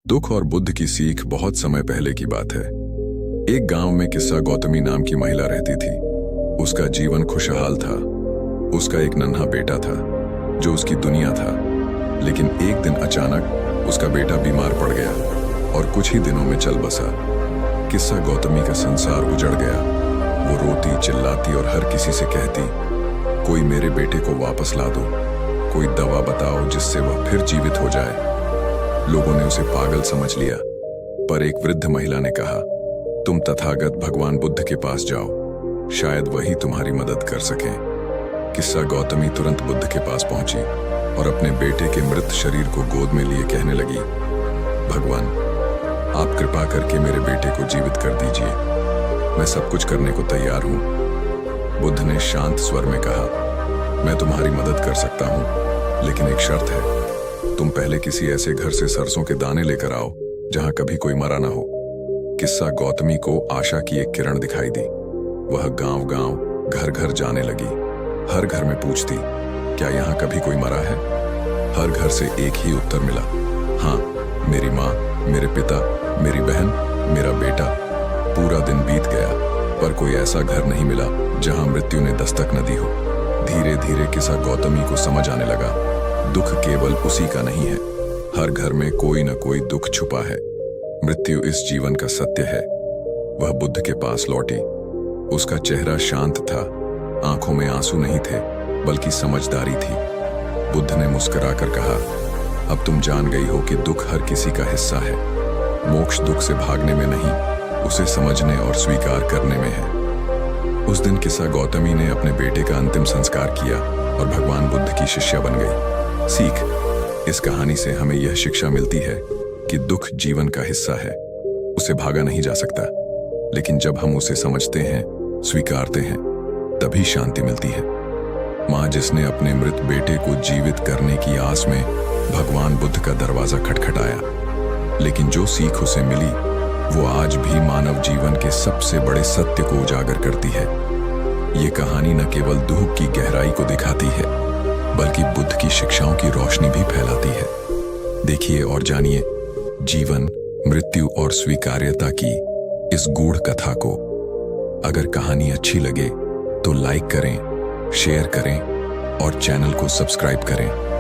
दुख और बुद्ध की सीख बहुत समय पहले की बात है। एक गांव में किस्सा गौतमी नाम की महिला रहती थी। उसका जीवन खुशहाल था। उसका एक नन्हा बेटा था जो उसकी दुनिया था। लेकिन एक दिन अचानक उसका बेटा बीमार पड़ गया और कुछ ही दिनों में चल बसा। किस्सा गौतमी का संसार उजड़ गया। वो रोती चिल्लाती और हर किसी से कहती, कोई मेरे बेटे को वापस ला दो, कोई दवा बताओ जिससे वह फिर जीवित हो जाए। लोगों ने उसे पागल समझ लिया, पर एक वृद्ध महिला ने कहा, तुम तथागत भगवान बुद्ध के पास जाओ, शायद वही तुम्हारी मदद कर सकें। किस्सा गौतमी तुरंत बुद्ध के पास पहुंची और अपने बेटे के मृत शरीर को गोद में लिए कहने लगी, भगवान, आप कृपा करके मेरे बेटे को जीवित कर दीजिए, मैं सब कुछ करने को तैयार हूं। बुद्ध ने शांत स्वर में कहा, मैं तुम्हारी मदद कर सकता हूं, लेकिन एक शर्त है, तुम पहले किसी ऐसे घर से सरसों के दाने लेकर आओ जहां कभी कोई मरा ना हो। किस्सा गौतमी को आशा की एक किरण दिखाई दी। वह गांव-गांव, घर-घर जाने लगी। हर घर में पूछती, क्या यहां कभी कोई मरा है? हर घर से एक ही उत्तर मिला, हाँ, मेरी माँ, मेरे पिता, मेरी बहन, मेरा बेटा। पूरा दिन बीत गया, पर कोई ऐसा घर नहीं मिला जहां मृत्यु ने दस्तक न दी हो। धीरे धीरे किस्सा गौतमी को समझ आने लगा, दुख केवल उसी का नहीं है, हर घर में कोई न कोई दुख छुपा है। मृत्यु इस जीवन का सत्य है। वह बुद्ध के पास लौटी। उसका चेहरा शांत था, आंखों में आंसू नहीं थे, बल्कि समझदारी थी। बुद्ध ने मुस्कुराकर कहा, अब तुम जान गई हो कि दुख हर किसी का हिस्सा है। मोक्ष दुख से भागने में नहीं, उसे समझने और स्वीकार करने में है। उस दिन किस्सा गौतमी ने अपने बेटे का अंतिम संस्कार किया और भगवान बुद्ध की शिष्या बन गई। सीख, इस कहानी से हमें यह शिक्षा मिलती है कि दुख जीवन का हिस्सा है, उसे भागा नहीं जा सकता, लेकिन जब हम उसे समझते हैं, स्वीकारते हैं, तभी शांति मिलती है। माँ जिसने अपने मृत बेटे को जीवित करने की आस में भगवान बुद्ध का दरवाजा खटखटाया, लेकिन जो सीख उसे मिली वो आज भी मानव जीवन के सबसे बड़े सत्य को उजागर करती है। ये कहानी न केवल दुख की गहराई को दिखाती है, बल्कि बुद्ध की शिक्षाओं की रोशनी भी फैलाती है। देखिए और जानिए जीवन, मृत्यु और स्वीकार्यता की इस गूढ़ कथा को। अगर कहानी अच्छी लगे तो लाइक करें, शेयर करें और चैनल को सब्सक्राइब करें।